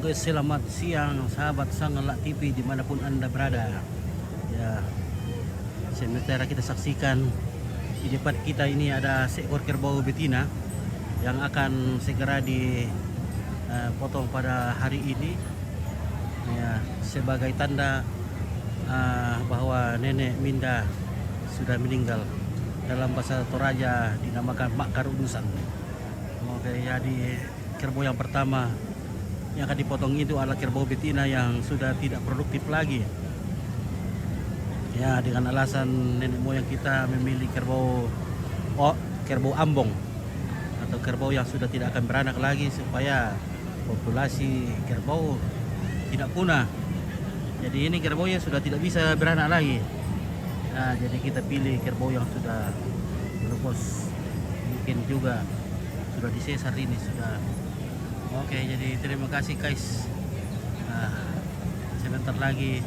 Oke, selamat siang sahabat Sangalak TV dimanapun Anda berada. Ya, sementara kita saksikan di depan kita ini ada seekor kerbau betina yang akan segera dipotong pada hari ini. Ya, sebagai tanda bahwa nenek Minda sudah meninggal. Dalam bahasa Toraja dinamakan Mak Karudusan. Oke, jadi kerbau yang pertama yang akan dipotong itu adalah kerbau betina yang sudah tidak produktif lagi. Ya, dengan alasan nenek moyang kita memilih kerbau ambong atau kerbau yang sudah tidak akan beranak lagi supaya populasi kerbau tidak punah. Jadi ini kerbau yang sudah tidak bisa beranak lagi. Nah, jadi kita pilih kerbau yang sudah menopos, mungkin juga sudah disesar ini sudah. Oke, jadi terima kasih guys. Nah, sebentar lagi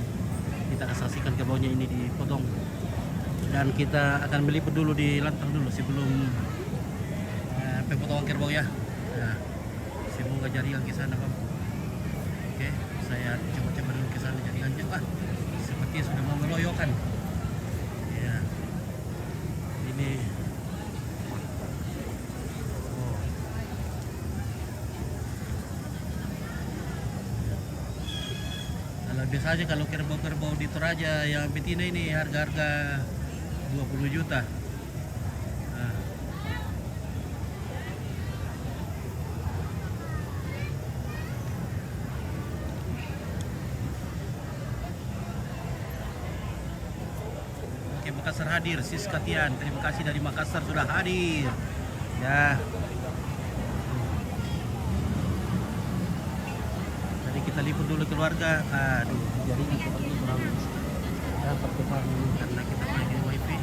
kita akan saksikan kerbaunya ini dipotong. Dan kita akan meliput dulu di lantang dulu sebelum pemotongan kerbau ya. Nah, semoga jaringan ke sana, Bang. Oke, saya coba dulu ke sana jaringannya. Seperti sudah mau meloyokan. Ya. Ini biasanya kalau kerbau-kerbau di Toraja yang betina ini harga-harga 20 juta. Nah. Oke, Makassar hadir, Siska Tian. Terima kasih dari Makassar sudah hadir. Ya. Kita liput dulu keluarga. Aduh, jaringan seperti kurang dapat karena kita pakai wifi.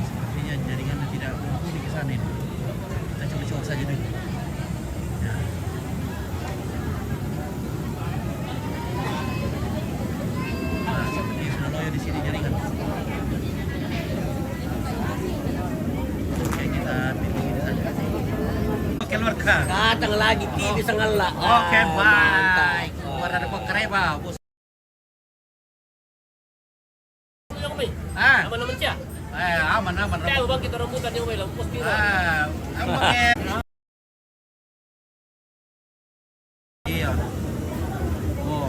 Sepertinya jaringannya tidak mumpuni ke sana ini. Kita coba saja dulu. Ya. Nah, seperti sudah loyo di sini jaringan. Oke, kita pilih ini saja. Oke, keluarga. Datang lagi TV Sangalak. Oke, baik. Ada pekereba, bos. Aman naman siya. Aman. Kaya bang kita rambutan yung may lampos dito. Iya. Oh.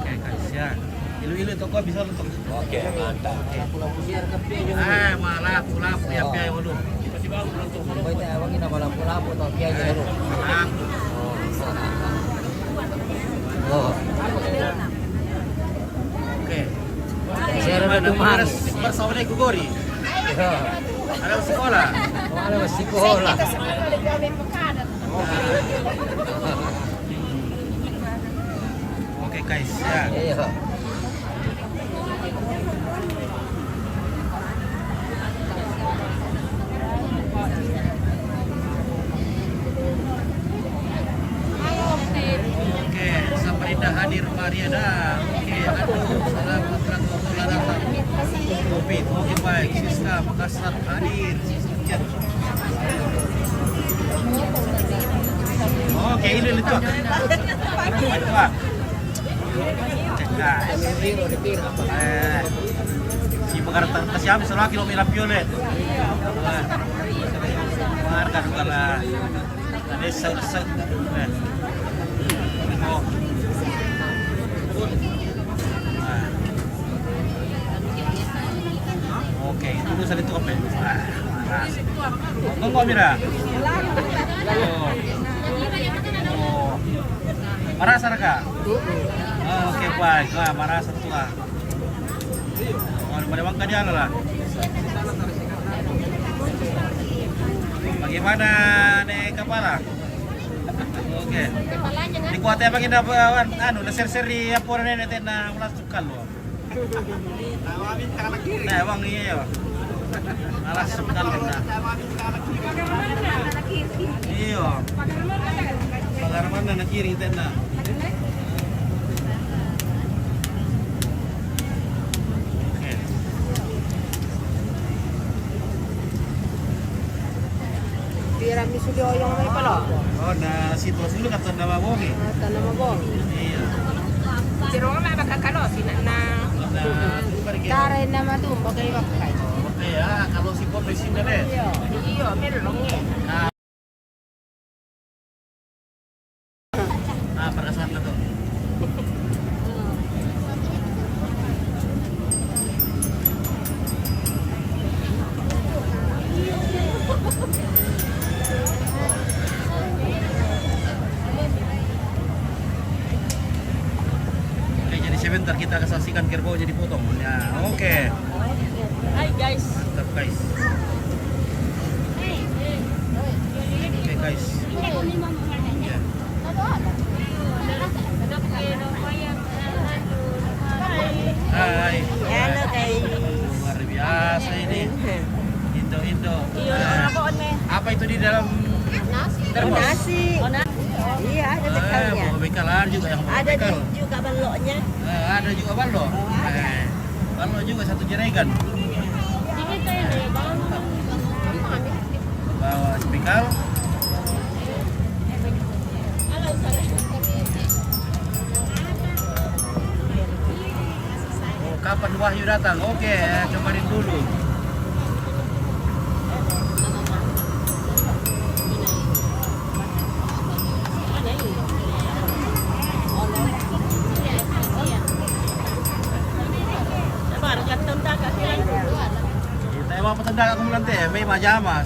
Oke guys ya. Ilu-ilu toko bisa untuk. Oke, mantap. Lampu ya waduh. Masih bagus untuk Boy teh awang ina lampu-lampu to kieu aja dulu. Oh. Oke. Share itu Mars. Bersama Gugori. Ada sekolah. Ada sekolah. Oke guys ya. Iya. Hadir Mariana. Oke, aduh, salam Covid. Oke baik, Siska Makassar hadir. Oke, ini itu. Si Jakarta siapa selagi lo merah violet. Marga kala. Desa. Oke, itu sa dito kape. Ngomong mira. Oh. Marasa na ka? Oke, baik. Marasa to ka. Malawang ka diyan lah. Bagaimana nih kepala? Oke. Di kuatnya bagaimana na ser-seri apa nenek na ulas sukal lo. Nah, bang iya ya. Alas sukal na. Iya. Pagar mana na kiri tenda. Sugioyong may pala. Oh, na sitwasyon dulu kata nama bongi. Tanah mabong. Iya. Siro nga makakalo, na kare na matumbo kay bakay. Oke ya, kalau si Pop di sini deh. Iyo, meron nga. Nah, perasaan tuh. Oke, jadi sebentar kita akan saksikan kerbau jadi potong. Ya, oke. Hi guys. Mantap guys. Oke guys. Ya. Hai. Hello guys. Luar biasa ini. Indo. Iyo, Apa itu di dalam termos? nasi. Iya, ada bekalnya. Bawa bekalan juga yang bawa Ada bekal. juga baloknya. Ada juga ballo. Ballo juga satu jerigen. Bawa bekal. Oh, kapan Wahyu datang? Oke, kemarin dulu. Kita emang petanda aku nanti, may majama.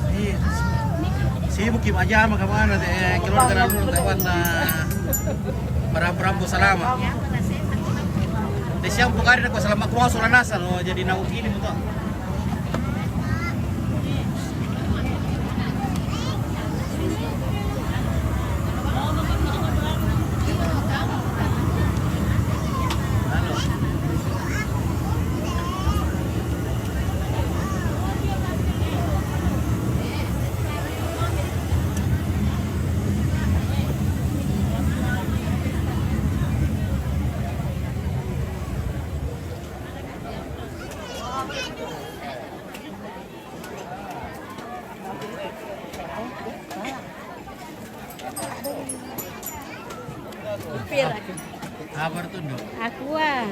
Sibuk yung majama kemana teh? Keluarga dulu kawan na marampo salama. Di siyang pukari ako salamat ko sa lanasan, no? Jadi naukini mo to. Kabar tuh, Dok. Aku ah.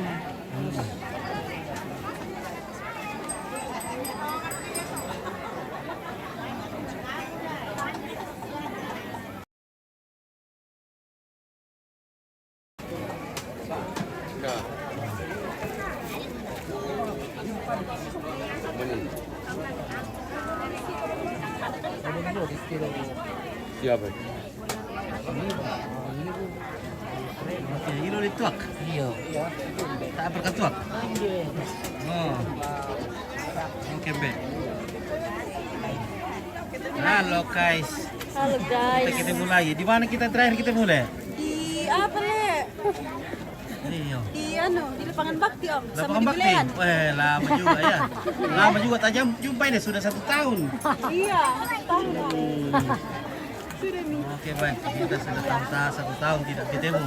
Siapa? Oke, ilo dituak. Iya. Tak berkatuak. Oh. Oke, Be. Halo, guys. Halo guys. Kita ketemu lagi. Di mana kita terakhir kita mulai? Di apa le? Iya. Di di lapangan bakti om. Lapangan Bakti. Lama juga ya. Lama juga tak jumpa ini sudah 1 tahun. Iya, tahu. Oke, baik. Kita sudah 1 tahun tidak ketemu.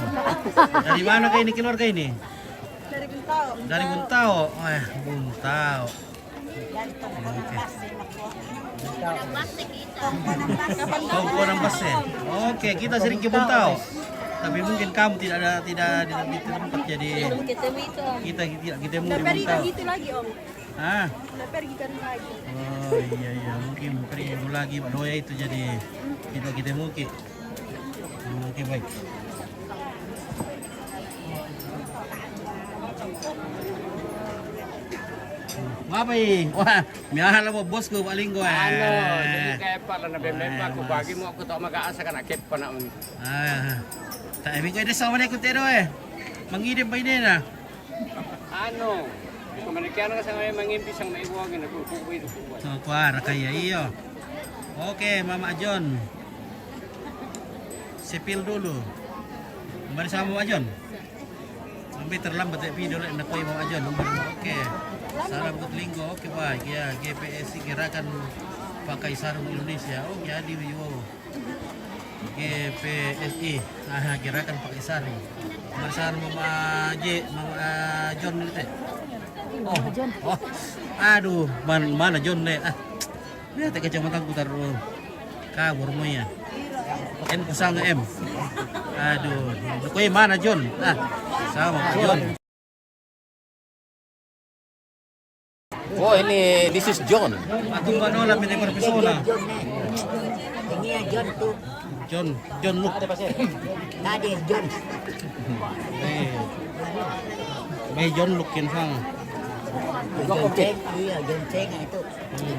Dari mana ini keluarga ini? Dari Bintao. Dari Buntao. Buntao. Oke. Tongko ng Base. Oke, kita sering ke Buntao. Tapi mungkin kamu tidak di tempat jadi Ketemu itu om. kita tidak ketemu di Pergi Buntao. gitu lagi om. Ah. Pergi kan lagi. Oh iya mungkin pergi lagi Pak Doya itu jadi kita ketemu ki. Oke baik. Apa ini? Wah, miahal mo bosku paling gua. Jadi kayak pala na bemba ko bagi mo ako to mag-aasa ka na kit pa na. Tak ibig ko ito sa manay ko tero Mangidim pa ini na. Ano? Kumanikiano ka sa ngayon mangimpis ang maiwagin na kukuwi ito. So, kuara kaya iyo. Oke, Mama John. Sipil dulu. Kembali sama Mama John. Sampai terlambat ya video nak nakoi Mama John. Oke. Salam untuk Linggo. Oke, baik ya. GPSI Gerakan Pakai Sarung Indonesia. Oh, jadi wiwo. GPSI. Gerakan Pakai Sarung. Bersama Mama John itu. Oh, aduh, mana John nih? Lihat kacamata ku taruh. kabur mo ya. N kusang M. Aduh, kuya mana John? Sama John. Oh ini, this is John. Atong Manola pinay persona. Ini ya John tuh. John look. Tadi John. May John look kin sang. John Ceng, iya John Ceng itu.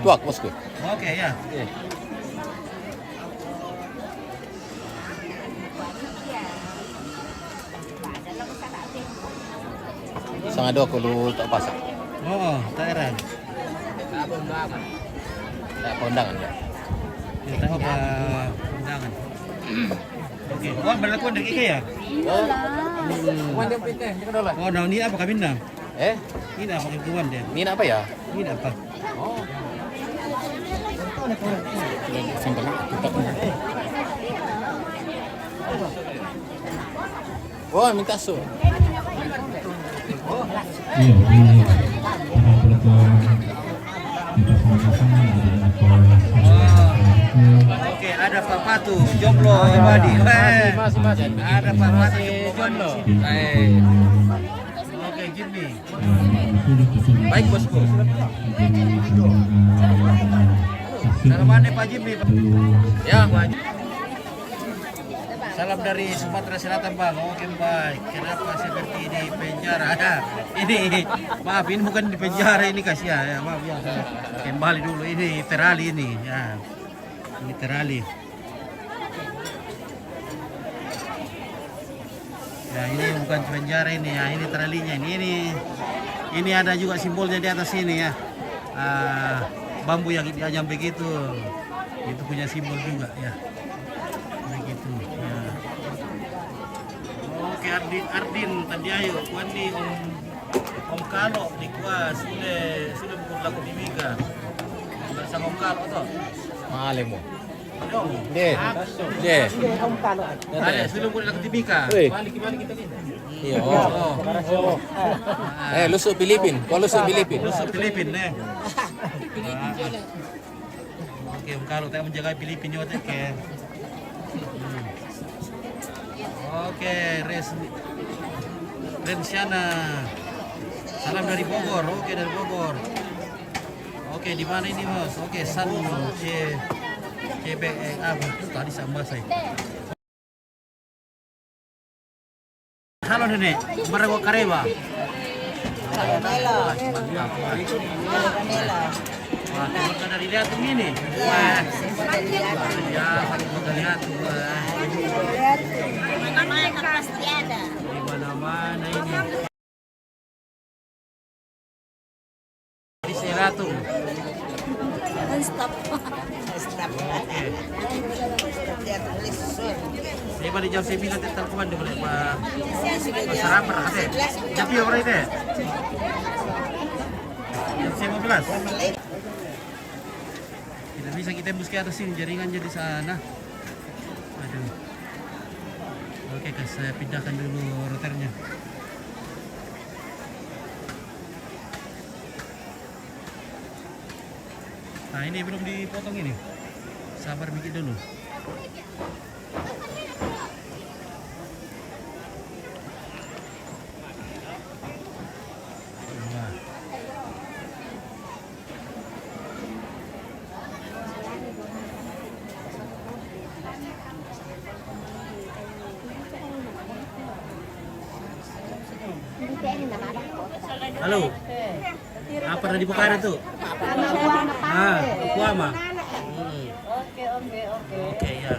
Tuak bosku. Oke ya. Sang ada aku lu tak pasak. Oo, taeran. Tak kondangan ya. Kita tahu pa undangan. Oke, wah berlakuan dari Kike ya? Oh, nah ini apa kami na? Ini apa kebutuhan dia? Ini apa ya? Ini apa? Oh minta su. Iya, ini perempuan kita sama-sama ada Paula. Oke, ada Pak Patu, jomblo abadi. Masih. Ada Pak Patu, jomblo. Oke, Jimmy. Baik bosku. Salam ane Pak Jimmy. Ya. Salam dari Sumatera Selatan Bang. Oke baik. Kenapa seperti di penjara? Ini maaf ini bukan di penjara ini kasihan ya. Maaf ya. Saya kembali dulu ini terali ini ya. Ini terali. Ya ini bukan penjara ini ya. Ini teralinya ini ada juga simbolnya di atas ini ya. Bambu yang diajam begitu. Itu punya simbol juga ya. Begitu ya. Oke Ardin tadi ayo kuandi Om Kalo di kuas sudah buku lagu di Mika bersama Om Kalo toh. Malemo. De. Ada sudah buku lagu di Mika. Balik kita ni. Iya. Lusuk Filipin. Kau lusuk Filipin. Lusuk Filipin Oke Om Kalo tak menjaga Filipin yo teh. Oke, Rensiana. Salam dari Bogor. Oke, dari Bogor. Oke, di mana ini, Mas? Oke, San CB tadi sama saya. Halo Nenek, Marago Kareba. Wah, kita dari lihat ini. Wah, ya, kita lihat. Mana pasti ada. Di mana-mana ini. Di Seratung. Stop. Oke. Saya balik jam 9 tetap komando boleh Pak. Sarapan ada. Tapi orang itu. Jam 15. Tidak bisa kita tembus ke atas sini jaringan jadi sana. Aduh. Oke, saya pindahkan dulu routernya. Nah, ini belum dipotong ini. Sabar bikin dulu. Nah. Halo. Apa tadi bukaan itu? Kuama. Oke ya.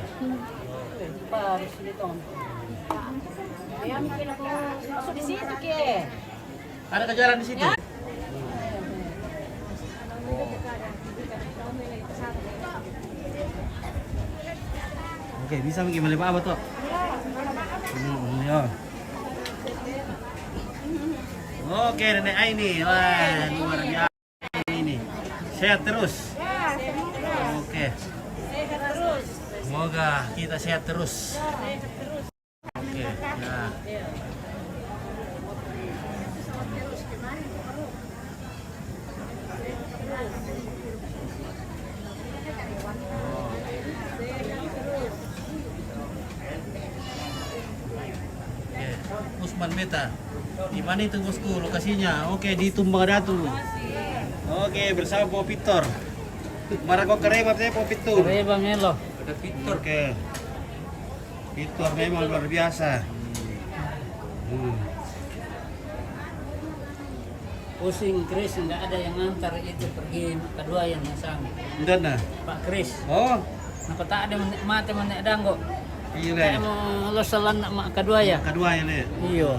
Masuk di situ ke. Ada kejaran di situ. Oke, bisa gimana Pak apa tuh? Ya. Oke, Nenek Aini. Wah, luar biasa ini. Sehat terus. Oke. Semoga kita sehat terus. Oke, nah. Usman Beta. Di mana itu bosku lokasinya? Oke, di Tumbang Datu. Oke, bersama Po Victor. Marako Kareba teh Po Victor. Kareba Melo. Ada Victor ke. Victor memang luar biasa. Pusing Chris, nggak ada yang ngantar itu pergi kedua yang sama. Enggak nah. Pak Chris. Oh, Napa tak ada mati menek danggo. iya Kayak le. mau losalan mak kedua ya. Kedua ya le. Iya.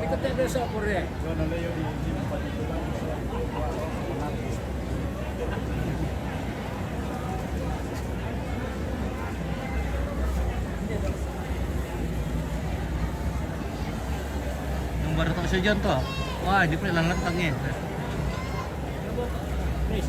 Ikut ada sapur ya. Yang baru tak sejon toh. Wah, di pelan lantangnya. Chris.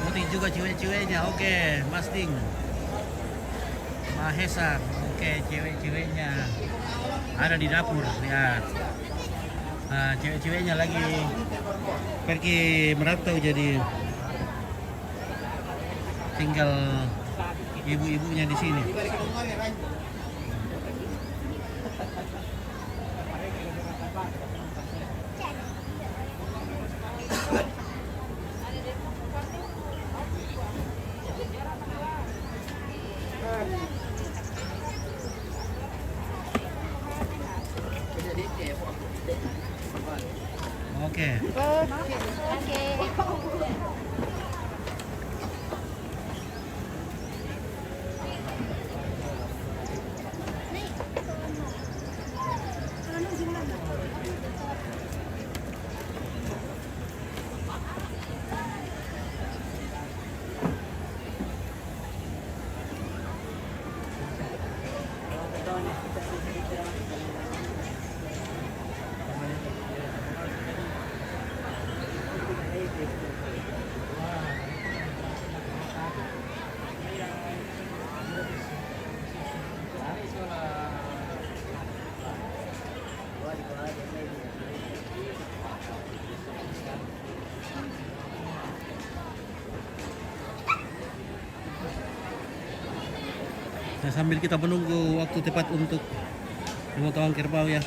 Putih juga cewek-ceweknya. Oke, Mas Ding. Mahesa. Oke, cewek-ceweknya ada di dapur. Lihat. Nah, cewek-ceweknya lagi pergi merantau jadi tinggal ibu-ibunya di sini. Oke. Nah, sambil kita menunggu waktu tepat untuk pemotongan kerbau ya.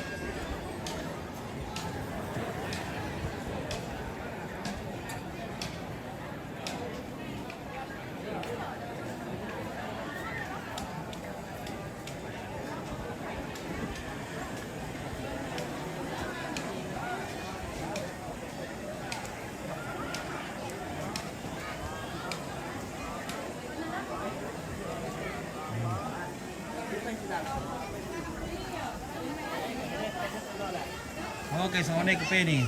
Oke, sone ke Penny.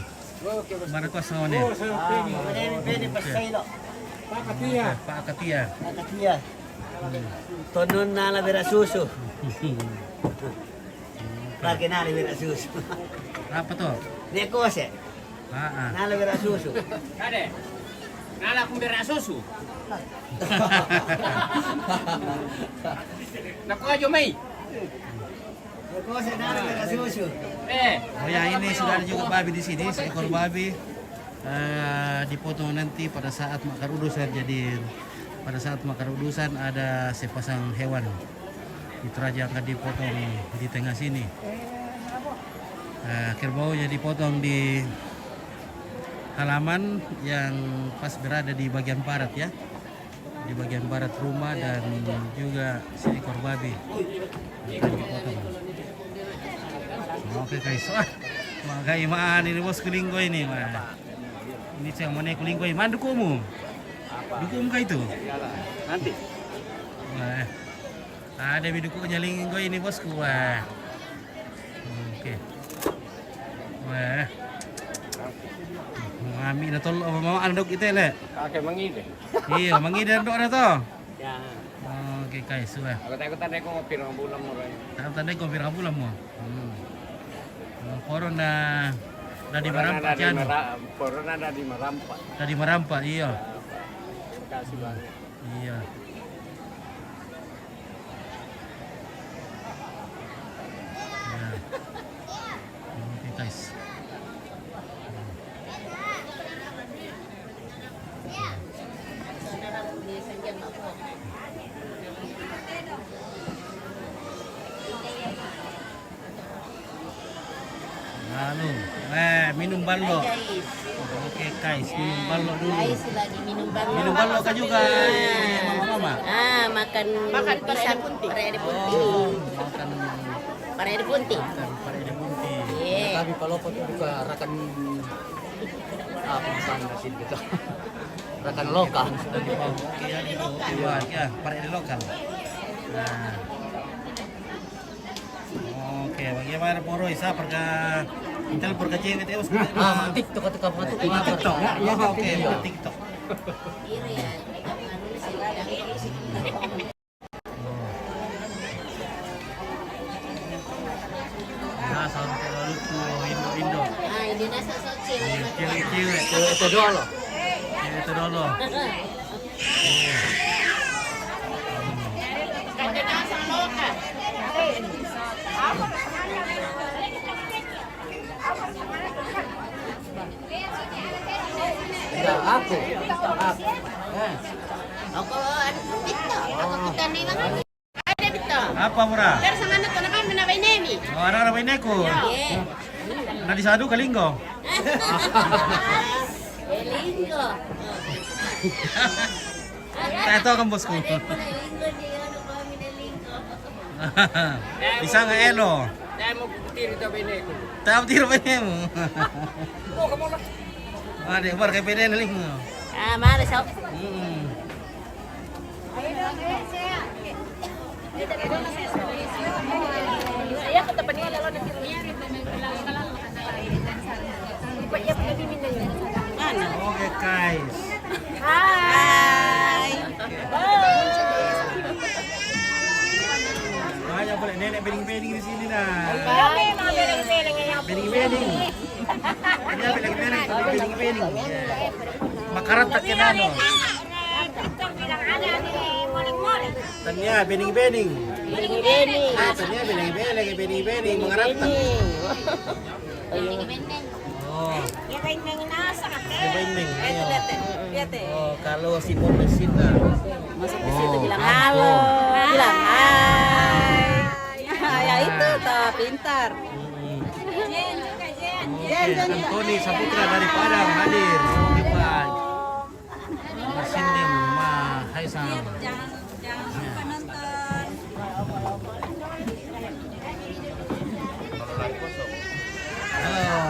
Marco sone. Pwede pa sa ilo. Pak Katia. Nakatia. Tonon na la vera susu. Pagi na la vera susu. Apa tuh? Dia kose. Ah, Na la vera susu. Ade. Nala kung bera susu. Naku aja Mei. Dia kose na la vera susu. Oh ya, ini sudah ada juga babi di sini, seekor babi dipotong nanti pada saat makar udusan. Jadi pada saat makar udusan ada sepasang hewan itu aja akan dipotong di tengah sini. Kerbaunya dipotong di halaman yang pas berada di bagian barat ya, di bagian barat rumah, dan juga seekor babi akan dipotong. Oke guys, wah, magaimaan ini bos kulinggoy ini, wah. Ini saya mau naik kulinggoy, mana dukumu? Dukum kah itu? Nanti. Wah, ada bidukunya linggoy ini bosku, wah. Oke, wah. Mami na tol mama andog ite le. Kakek mangide. Iya, mangi dan dok na to. Ya. Oke guys, sudah. Ako tayo tanda ko pirang bulan mo rin. Tanda ko pirang bulan mo. Koron na di Marampa yan. Corona na di Marampa. Na di Marampa, iya. Kasih banget. Iya. Ya. Oke guys. Lalu, minum ballo. Oke guys, minum ballo dulu. Guys, lagi minum ballo. Minum ballo kan juga, mama. Makan pisang parede punti. Oh, makan Parede punti. parede bunti. Iya. Kami palopot juga rakan apa sana sih gitu. Rakan lokal. Oke, ya itu. Ya, parede lokal. Nah. Oke, bagaimana Poro Isa perga Intel perga cewek itu? TikTok atau kamu tuh TikTok ya? Ya, oke, TikTok. Iri ya. Nah, sampai lalu tuh Indo. Indonesia soci. Cewek-cewek. itu doang loh. Cewek itu dulu. Kadang-kadang lokal. Ya aku. Ako bito. Ako kita ni lang. Ada bito. Apa murah? Pero sa ano to na kami na bainemi. Oh, anak-anak ini Yeah. Nah disadu kalinggo. Linggo. Ito kan bosku. Linggo di ano kami na linggo. Bisa nggak elo? Dahil mo putiri daw ini ko. Tahu tiro pa niya mo. Ada bar kayak pede na ling. Mari sa. Saya kata pani lalo na sila. Oke guys. Hai. Banyak boleh nenek bening-bening di sini nah. Kami mga beling-beling ngayon. Bening-bening. Iya bening-bening tapi bening-bening. Makarat tak kenano. Tanya bening-bening. Beling-beling. Tanya bening-beling, bening-bening mengarat tak. Beling-beling. Oh, Beling-beling nasa ka. bening. Lihat Oh, kalau si Bondesita. Masuk ke situ bilang halo. Bilang hai. Ya itu toh pintar. Antoni Saputra dari Padang hadir. Oke, baik. Bersindim Ma Haisam. Jangan lupa nonton. Halo.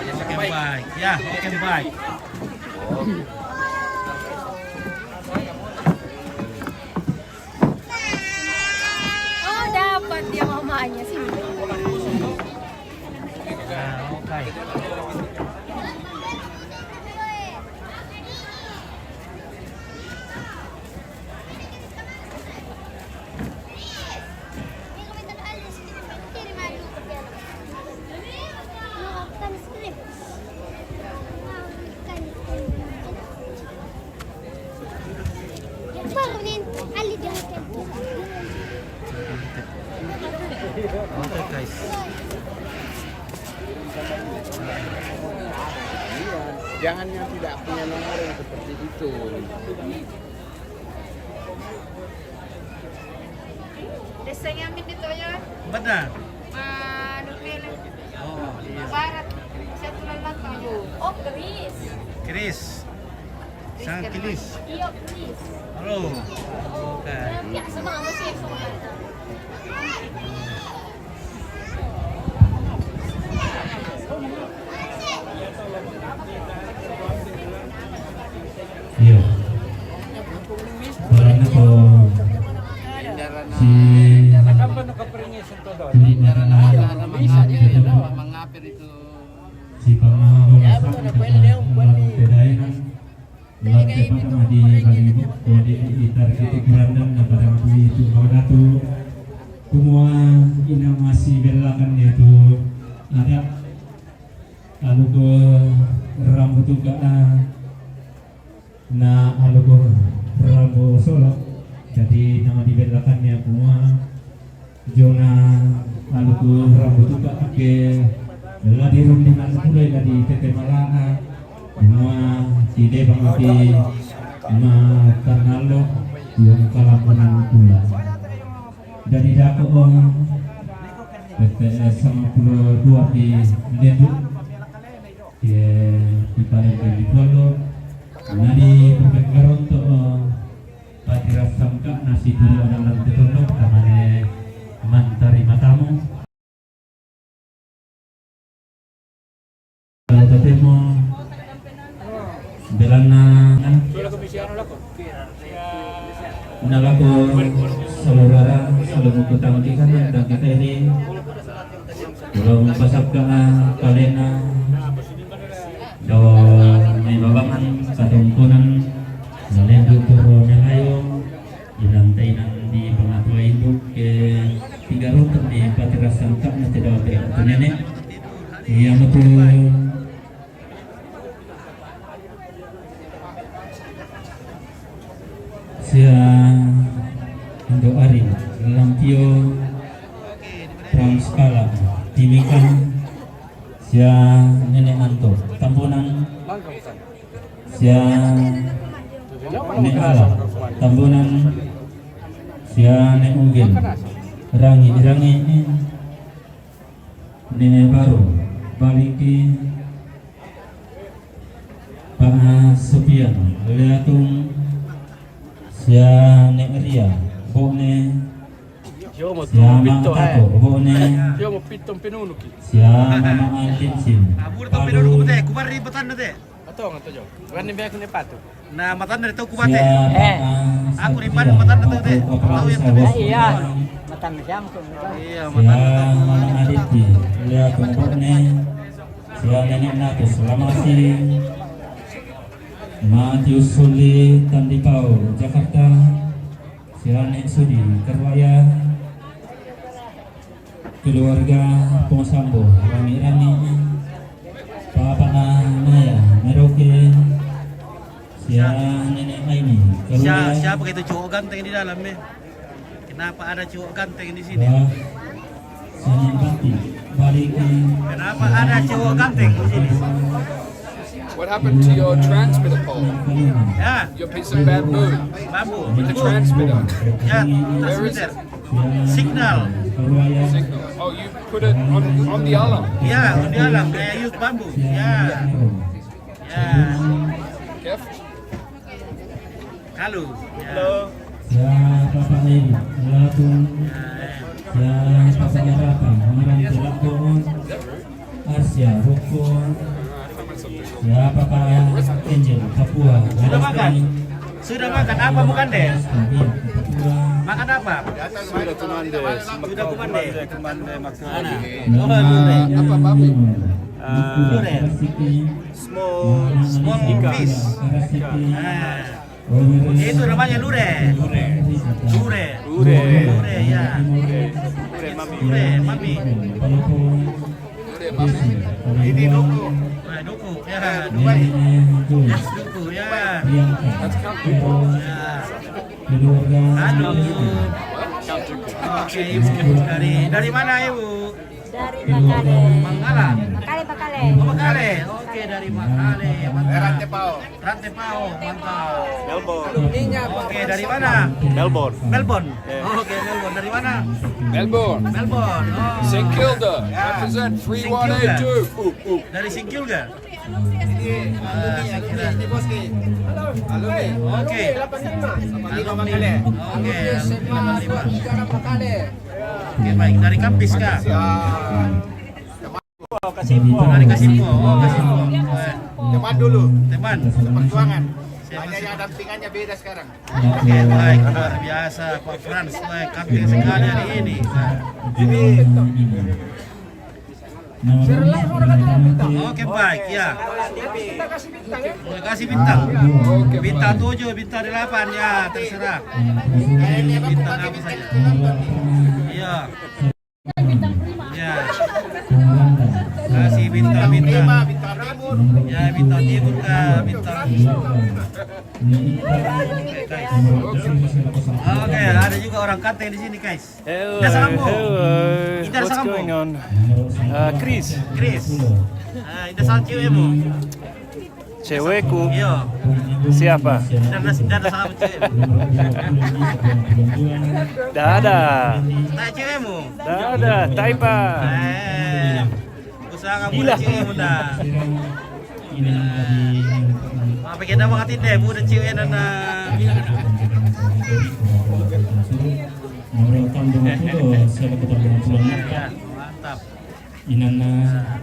Oke, baik. Ya, oke, baik. Oh dapat dia mamanya sih. Nah, oke. Oke, guys. Jangan yang tidak punya nomor yang seperti itu. Desa amin dito ya. Benar. Nupil. Oh, iya. Barat. Siya tulang lang tayo. Oh, Chris. Chris. Sang Kilis. Iyo, Chris. Halo. Oke. Ya, sama mo siya. Iya. Barangnya kalau si Juli Marana Mangapir itu. si Pamahon Latte pada di bagi kode itar itu kurandang na pada itu kau datu semua ini masih belakan itu ada lalu ke rambut juga na lalu ke rambut solo jadi nama dibelakannya semua zona lalu ke rambut juga ke bela di rumah mulai dari tete malaa semua tidak mengerti makanalo yang kalapanan pula dari dako PTS 52 di Lenduk di Palembang di Pulau dari Pemekaron untuk Patira Samka nasi dulu adalah tetunduk namanya mantari matamu kalau ketemu belana nalako salurara salamu kutang ikan dan kita ini kalau pasap ke kalena do may babangan katungkunan nalendo turo na ngayon ilantay ng di pangatwa induk ke tiga rutang di Patirasan Kak na tidak ada nenek yang betul sia Indo Ari Lampio Transkala Timikan sia Nenek Anto Tambunan sia Nek Ala Tambunan sia Nek Ugin Rangi Nenek Baru Baliki Pak Sopian Leatung sia Nek Ria Bone sia Mama Tato Bone sia Mama Alinsin Nah, matan dari tahu kubate. Aku riban matan dari tahu yang tahu. Iya, matan jam tuh. Iya, sia Mama Aditi lihat Bone sia Nenek Natu Selamasi Matius Suli Tandipau Jakarta sia Nek Sudi Kerwaya keluarga Pongsambo Rami Papa Maya Meroke sia Nenek Aini Siapa itu cowok ganteng di dalam ya? Kenapa ada cowok ganteng di sini? sia Nek Bati Baliki Kenapa ada cowok ganteng di sini? What happened to your transmitter pole? Ya, Your piece of bamboo bambu. with the transmitter Ya, transmitter. Signal. signal. Oh, you put it on the alarm. Ya, di dalam kayak use bambu. Ya, ya. Kef? Halo. Halo. sia Papa Edi Latung sia Papa Arapa Marang Telakon Arsya Rukun sia Papa Angel Papua Sudah makan? Sudah makan apa bukan deh? Makan apa? Sudah kumande. Sudah kumande. Mana? Apa babi? Lure. Small fish. Itu namanya lure. Lure ya. Lure mami. Ini duku. Duku ya. Dubai. Duku ya. That's Count Dooku. Ya. Aduh. Oke, ibu dari mana ibu? Dari Makale. Mangala. Makale. Oh, Makale. Oke, dari Makale. Mantap. Rantepao. Rantepao, mantap. Melbourne. Oke, dari mana? Melbourne. Melbourne. Oke, Melbourne. Dari mana? Melbourne. Melbourne. Oh. St Kilda. Represent 3182. Dari Singkil ga? Oke. Alumni. Oke, Oke, baik. Dari kampus kah? Dari Kasimpo. Oh, Kasimpo. Teman dulu. Teman. Perjuangan. Siapa Hanya sih? yang dampingannya beda sekarang. Oke, baik. Luar biasa Pak Frans. Baik, kampung sekali hari ini. Oke baik ya. Terima kasih bintang. Bintang 7, bintang 8 ya terserah. Bintang apa saja. Iya. Ya. Kasih bintang. Ya bintang timur kah bintang. Oke, ada juga orang Kante di sini guys. Ida Salambo. Ida Salambo. Chris, Ida Salambo cewekmu. cewekku. Iya. Siapa? Ida Salambo cewekmu. Dada. Tak cewekmu. Dada, Taipa. Usaha kamu cewekmu dah. Apa kita mau ngatin deh, muda cewek dan mantap. Inana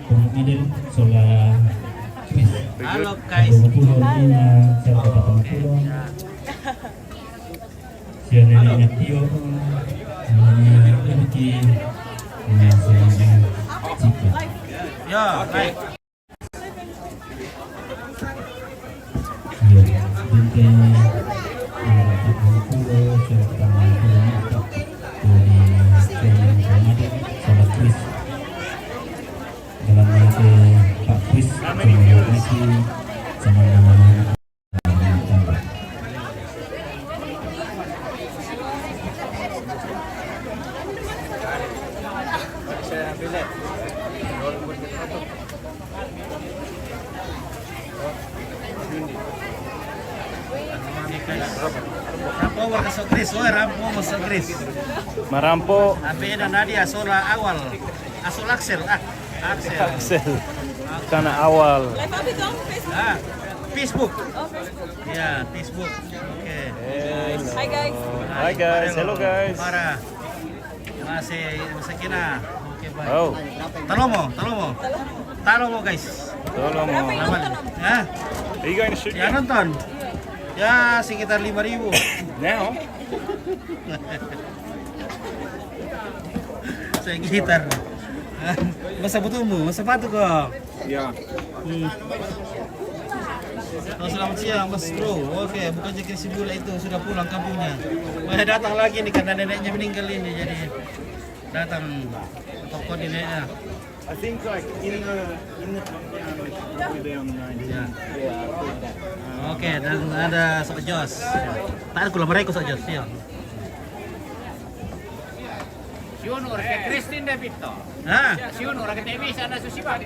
Bung Adil Sola Halo guys. Sianani Tio Inki Ya, baik. Pak Kris terima kasih sama Rampo masuk Kris, Rampo masuk Kris. Marampo. Abi dan Nadia sola awal. Asul Axel, Axel. Karena awal. Facebook. Ya, Facebook. Oke. Hi guys. Hi guys, hello guys. Para. Masih kina. Oke, baik. Oh, Talomo guys. tolong. Lawan. Ya, Are you going to shoot ya me? nonton. Ya, sekitar 5.000. Now? Saya gitar. Masa butuhmu, masa sepatu kok. Ya. Oh, selamat siang Mas Bro. Oke, bukannya Kris Bula itu sudah pulang kampungnya. Mana datang lagi nih karena neneknya meninggal ini, jadi datang toko di neneknya. I think like in the probably on the Ya. Oke, dan ada Sok Jos. Tak ada kula mereka Sok Jos, ya. Siunur ke Kristin Depito. Ah, Siunur ke Temi sana susiba.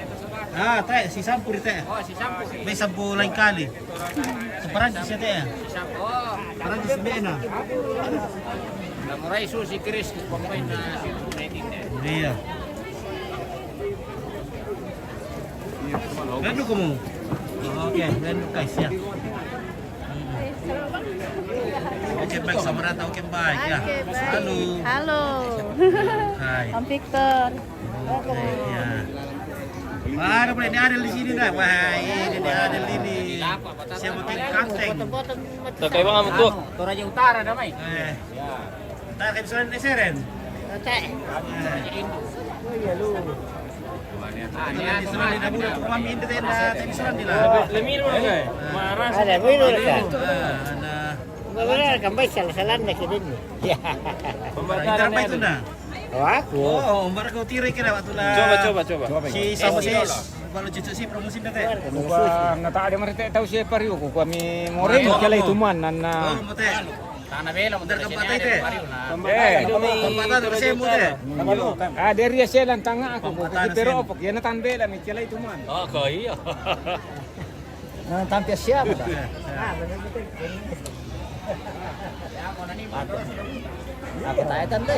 teh si sampur teh. Oh, si Sampo. May sampu lain kali. Seperancis ya teh. Si Sampo. Oh, Perancis bena. namurai su si Kris pemain na si United. Iya. Rendu kamu. Oke, rendu guys ya. Oke baik sama rata, oke baik ya. Halo. Halo. Hai. Om Victor. Oke ya. Ada pula ini Adel di sini dah. Wah, ini Adel ini. Siapa makin kanteng. Kayak bang tuh. Toraja Utara damai. Tak kayak misalnya di Seren. Cek. Ini di Seren di Nabu, kami ini tenda di Seren di lah. Lemir mana guys? Marah. Ada minum kan? Ada. Benar kambay salah-salah na kita din. Ya. Pembataran apa itu nah? Oh, aku. Oh, umbar kau tirai kira waktu lah. Coba. Si sama si baru cucu si promosi dah teh. Kupa nata ada mereka tahu siapa riu ku kami morel kala itu man Oh, nana. mate. Tanah bela Dari tempat teh. Eh, Tempat saya muda. dari selan tanga aku ku pero opok ya natan bela mi kala itu man. Oh, kau iya. Nah, tampil siapa? Aku tahu tante.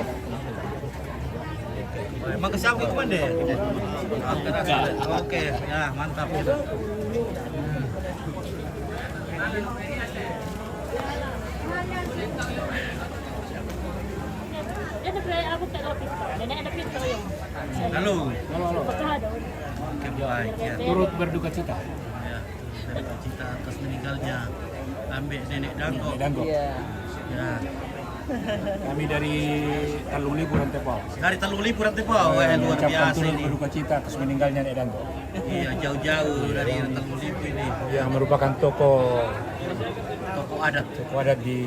Emang kesiap ke kemana? Oke, ya mantap. Halo. Oke, baik ya. Turut berduka cita. Ya, berduka cita atas meninggalnya Ambek Nenek Dangko. Iya. Ya. Kami dari Talung Libu Rantepau. Dari Talung Libu Rantepau, luar Mengucapkan biasa turut ini. berduka cita atas meninggalnya Nek Danto. Iya, jauh-jauh dari Talung Libu ini. Yang merupakan tokoh Tokoh adat. adat di